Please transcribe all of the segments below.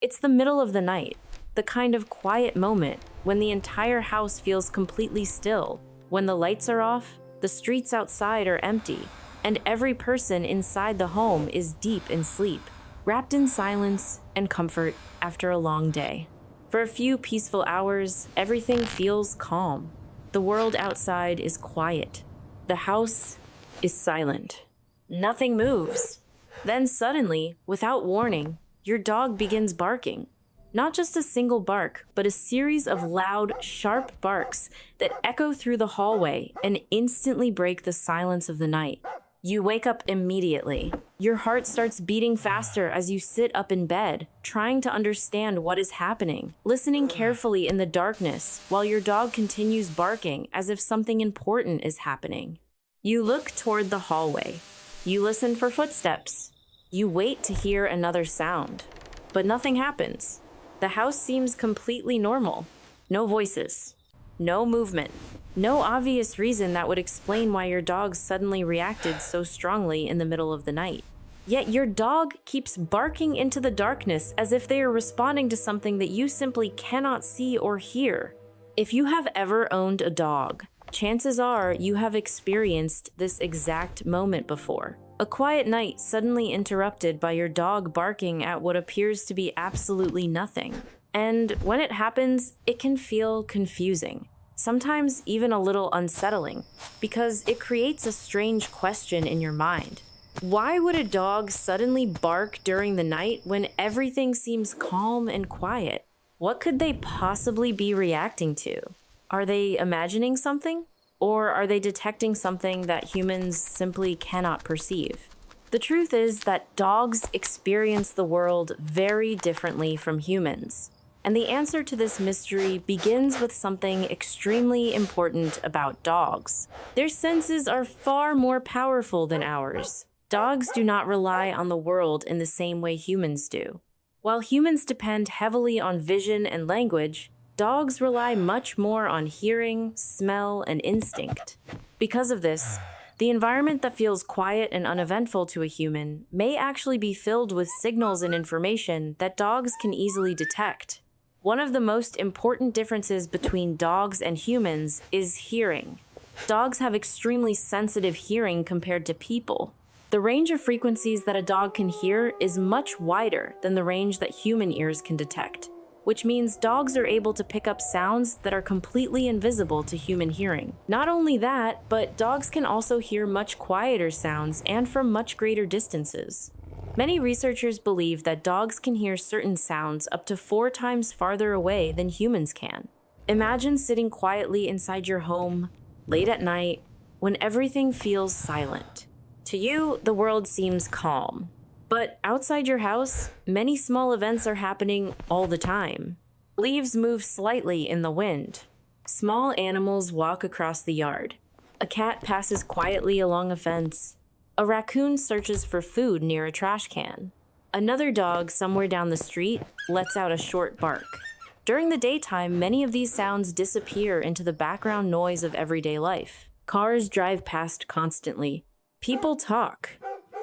It's the middle of the night, the kind of quiet moment when the entire house feels completely still, when the lights are off, the streets outside are empty, and every person inside the home is deep in sleep, wrapped in silence and comfort after a long day. For a few peaceful hours, everything feels calm. The world outside is quiet. The house is silent. Nothing moves. Then suddenly, without warning, your dog begins barking. Not just a single bark, but a series of loud, sharp barks that echo through the hallway and instantly break the silence of the night. You wake up immediately. Your heart starts beating faster as you sit up in bed, trying to understand what is happening, listening carefully in the darkness while your dog continues barking as if something important is happening. You look toward the hallway. You listen for footsteps. You wait to hear another sound. But nothing happens. The house seems completely normal. No voices. No movement. No obvious reason that would explain why your dog suddenly reacted so strongly in the middle of the night. Yet your dog keeps barking into the darkness as if they are responding to something that you simply cannot see or hear. If you have ever owned a dog, chances are you have experienced this exact moment before. A quiet night suddenly interrupted by your dog barking at what appears to be absolutely nothing. And when it happens, it can feel confusing, sometimes even a little unsettling, because it creates a strange question in your mind. Why would a dog suddenly bark during the night when everything seems calm and quiet? What could they possibly be reacting to? Are they imagining something? Or are they detecting something that humans simply cannot perceive? The truth is that dogs experience the world very differently from humans. And the answer to this mystery begins with something extremely important about dogs. Their senses are far more powerful than ours. Dogs do not rely on the world in the same way humans do. While humans depend heavily on vision and language, dogs rely much more on hearing, smell, and instinct. Because of this, the environment that feels quiet and uneventful to a human may actually be filled with signals and information that dogs can easily detect. One of the most important differences between dogs and humans is hearing. Dogs have extremely sensitive hearing compared to people. The range of frequencies that a dog can hear is much wider than the range that human ears can detect, which means dogs are able to pick up sounds that are completely invisible to human hearing. Not only that, but dogs can also hear much quieter sounds and from much greater distances. Many researchers believe that dogs can hear certain sounds up to 4 times farther away than humans can. Imagine sitting quietly inside your home, late at night, when everything feels silent. To you, the world seems calm. But outside your house, many small events are happening all the time. Leaves move slightly in the wind. Small animals walk across the yard. A cat passes quietly along a fence. A raccoon searches for food near a trash can. Another dog somewhere down the street lets out a short bark. During the daytime, many of these sounds disappear into the background noise of everyday life. Cars drive past constantly. People talk.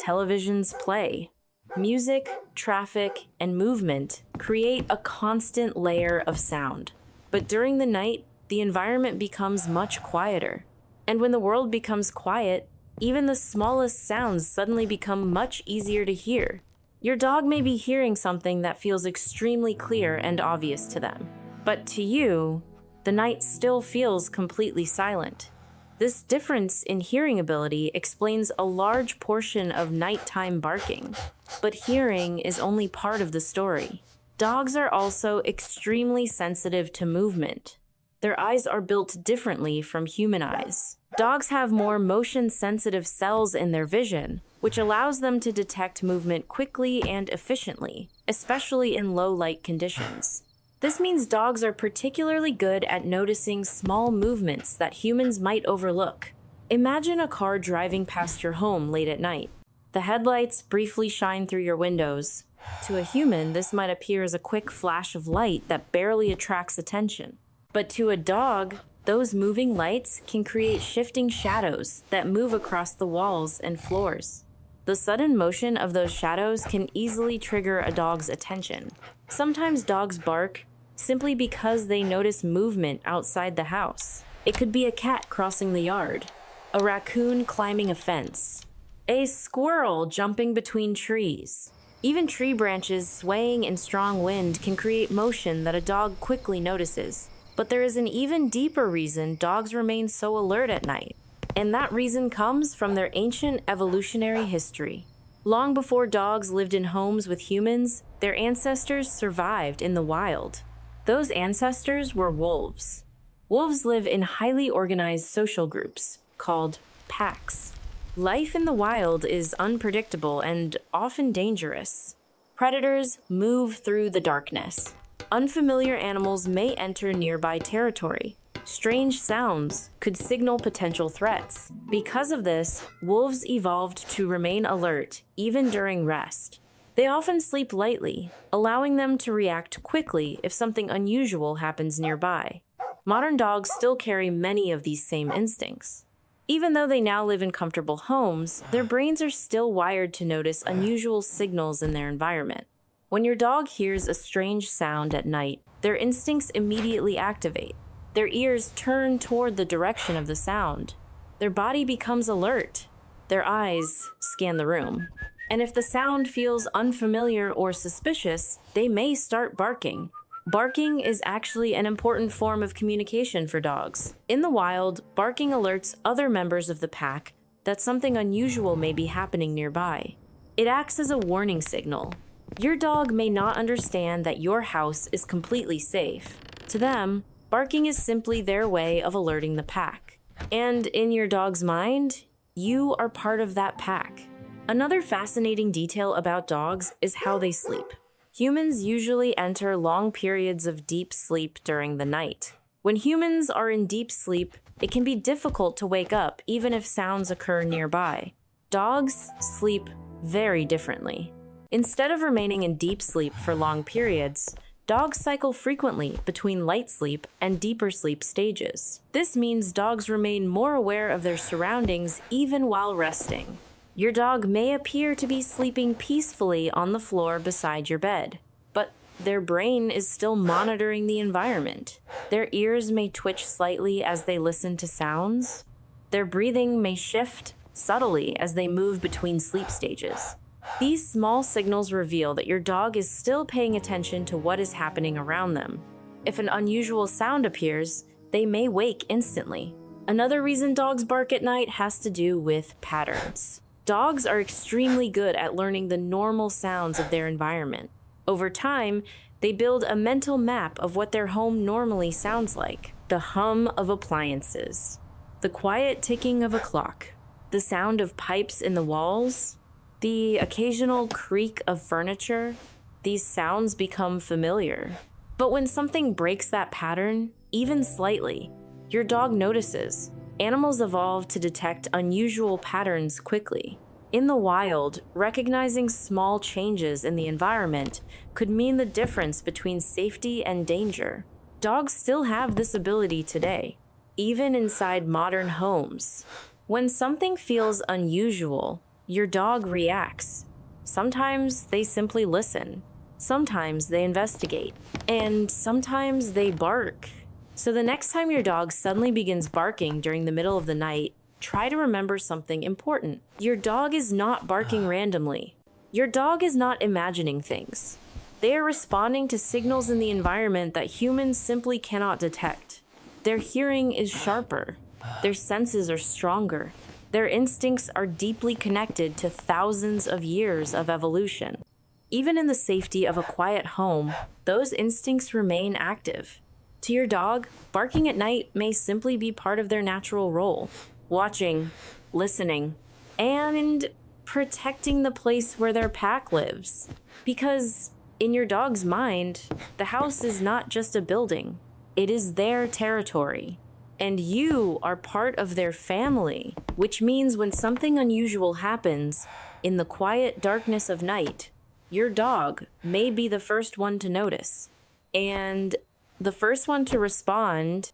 Televisions play. Music, traffic, and movement create a constant layer of sound. But during the night, the environment becomes much quieter. And when the world becomes quiet, even the smallest sounds suddenly become much easier to hear. Your dog may be hearing something that feels extremely clear and obvious to them. But to you, the night still feels completely silent. This difference in hearing ability explains a large portion of nighttime barking. But hearing is only part of the story. Dogs are also extremely sensitive to movement. Their eyes are built differently from human eyes. Dogs have more motion-sensitive cells in their vision, which allows them to detect movement quickly and efficiently, especially in low-light conditions. This means dogs are particularly good at noticing small movements that humans might overlook. Imagine a car driving past your home late at night. The headlights briefly shine through your windows. To a human, this might appear as a quick flash of light that barely attracts attention. But to a dog, those moving lights can create shifting shadows that move across the walls and floors. The sudden motion of those shadows can easily trigger a dog's attention. Sometimes dogs bark simply because they notice movement outside the house. It could be a cat crossing the yard, a raccoon climbing a fence, a squirrel jumping between trees. Even tree branches swaying in strong wind can create motion that a dog quickly notices. But there is an even deeper reason dogs remain so alert at night, and that reason comes from their ancient evolutionary history. Long before dogs lived in homes with humans, their ancestors survived in the wild. Those ancestors were wolves. Wolves live in highly organized social groups called packs. Life in the wild is unpredictable and often dangerous. Predators move through the darkness. Unfamiliar animals may enter nearby territory. Strange sounds could signal potential threats. Because of this, wolves evolved to remain alert even during rest. They often sleep lightly, allowing them to react quickly if something unusual happens nearby. Modern dogs still carry many of these same instincts. Even though they now live in comfortable homes, their brains are still wired to notice unusual signals in their environment. When your dog hears a strange sound at night, their instincts immediately activate. Their ears turn toward the direction of the sound. Their body becomes alert. Their eyes scan the room. And if the sound feels unfamiliar or suspicious, they may start barking. Barking is actually an important form of communication for dogs. In the wild, barking alerts other members of the pack that something unusual may be happening nearby. It acts as a warning signal. Your dog may not understand that your house is completely safe. To them, barking is simply their way of alerting the pack. And in your dog's mind, you are part of that pack. Another fascinating detail about dogs is how they sleep. Humans usually enter long periods of deep sleep during the night. When humans are in deep sleep, it can be difficult to wake up even if sounds occur nearby. Dogs sleep very differently. Instead of remaining in deep sleep for long periods, dogs cycle frequently between light sleep and deeper sleep stages. This means dogs remain more aware of their surroundings even while resting. Your dog may appear to be sleeping peacefully on the floor beside your bed, but their brain is still monitoring the environment. Their ears may twitch slightly as they listen to sounds. Their breathing may shift subtly as they move between sleep stages. These small signals reveal that your dog is still paying attention to what is happening around them. If an unusual sound appears, they may wake instantly. Another reason dogs bark at night has to do with patterns. Dogs are extremely good at learning the normal sounds of their environment. Over time, they build a mental map of what their home normally sounds like. The hum of appliances, the quiet ticking of a clock, the sound of pipes in the walls, the occasional creak of furniture. These sounds become familiar. But when something breaks that pattern, even slightly, your dog notices. Animals evolve to detect unusual patterns quickly. In the wild, recognizing small changes in the environment could mean the difference between safety and danger. Dogs still have this ability today, even inside modern homes. When something feels unusual, your dog reacts. Sometimes they simply listen. Sometimes they investigate. And sometimes they bark. So the next time your dog suddenly begins barking during the middle of the night, try to remember something important. Your dog is not barking randomly. Your dog is not imagining things. They are responding to signals in the environment that humans simply cannot detect. Their hearing is sharper. Their senses are stronger. Their instincts are deeply connected to thousands of years of evolution. Even in the safety of a quiet home, those instincts remain active. To your dog, barking at night may simply be part of their natural role, watching, listening, and protecting the place where their pack lives. Because in your dog's mind, the house is not just a building, it is their territory. And you are part of their family, which means when something unusual happens in the quiet darkness of night, your dog may be the first one to notice. And the first one to respond.